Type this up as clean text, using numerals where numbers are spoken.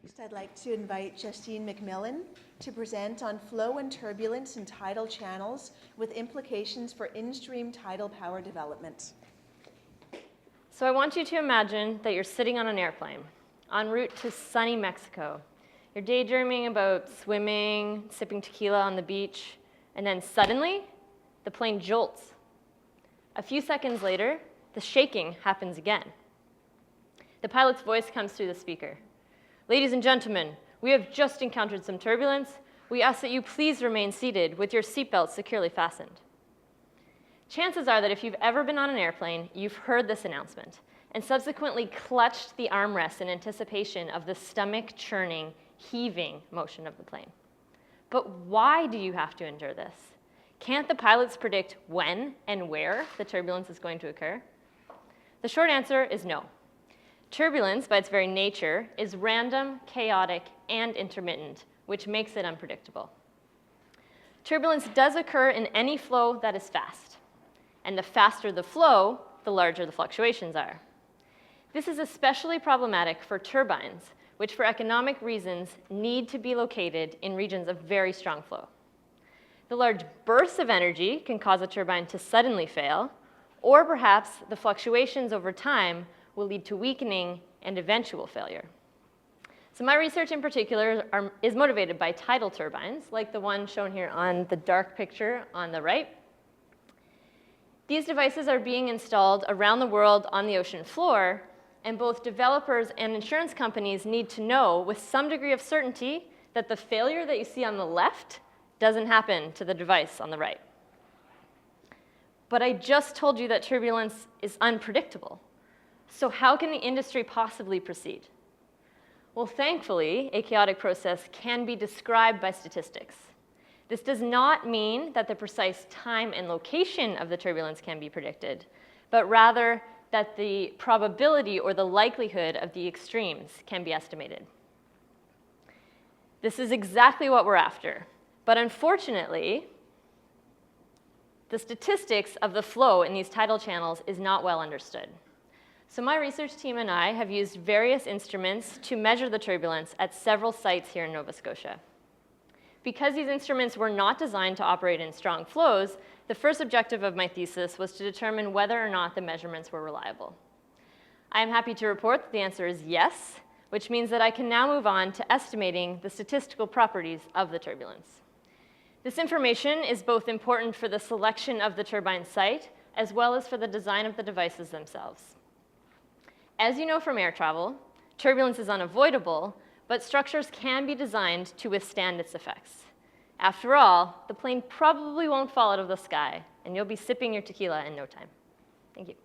Next, I'd like to invite Justine McMillan to present on flow and turbulence in tidal channels with implications for in-stream tidal power development. So I want you to imagine that you're sitting on an airplane en route to sunny Mexico. You're daydreaming about swimming, sipping tequila on the beach, and then suddenly, the plane jolts. A few seconds later, the shaking happens again. The pilot's voice comes through the speaker. "Ladies and gentlemen, we have just encountered some turbulence. We ask that you please remain seated with your seatbelts securely fastened." Chances are that if you've ever been on an airplane, you've heard this announcement and subsequently clutched the armrest in anticipation of the stomach churning, heaving motion of the plane. But why do you have to endure this? Can't the pilots predict when and where the turbulence is going to occur? The short answer is no. Turbulence, by its very nature, is random, chaotic, and intermittent, which makes it unpredictable. Turbulence does occur in any flow that is fast, and the faster the flow, the larger the fluctuations are. This is especially problematic for turbines, which for economic reasons need to be located in regions of very strong flow. The large bursts of energy can cause a turbine to suddenly fail, or perhaps the fluctuations over time will lead to weakening and eventual failure. So my research in particular is motivated by tidal turbines, like the one shown here on the dark picture on the right. These devices are being installed around the world on the ocean floor, and both developers and insurance companies need to know with some degree of certainty that the failure that you see on the left doesn't happen to the device on the right. But I just told you that turbulence is unpredictable. So how can the industry possibly proceed? Well, thankfully, a chaotic process can be described by statistics. This does not mean that the precise time and location of the turbulence can be predicted, but rather that the probability or the likelihood of the extremes can be estimated. This is exactly what we're after. But unfortunately, the statistics of the flow in these tidal channels is not well understood. So my research team and I have used various instruments to measure the turbulence at several sites here in Nova Scotia. Because these instruments were not designed to operate in strong flows, the first objective of my thesis was to determine whether or not the measurements were reliable. I am happy to report that the answer is yes, which means that I can now move on to estimating the statistical properties of the turbulence. This information is both important for the selection of the turbine site, as well as for the design of the devices themselves. As you know from air travel, turbulence is unavoidable, but structures can be designed to withstand its effects. After all, the plane probably won't fall out of the sky, and you'll be sipping your tequila in no time. Thank you.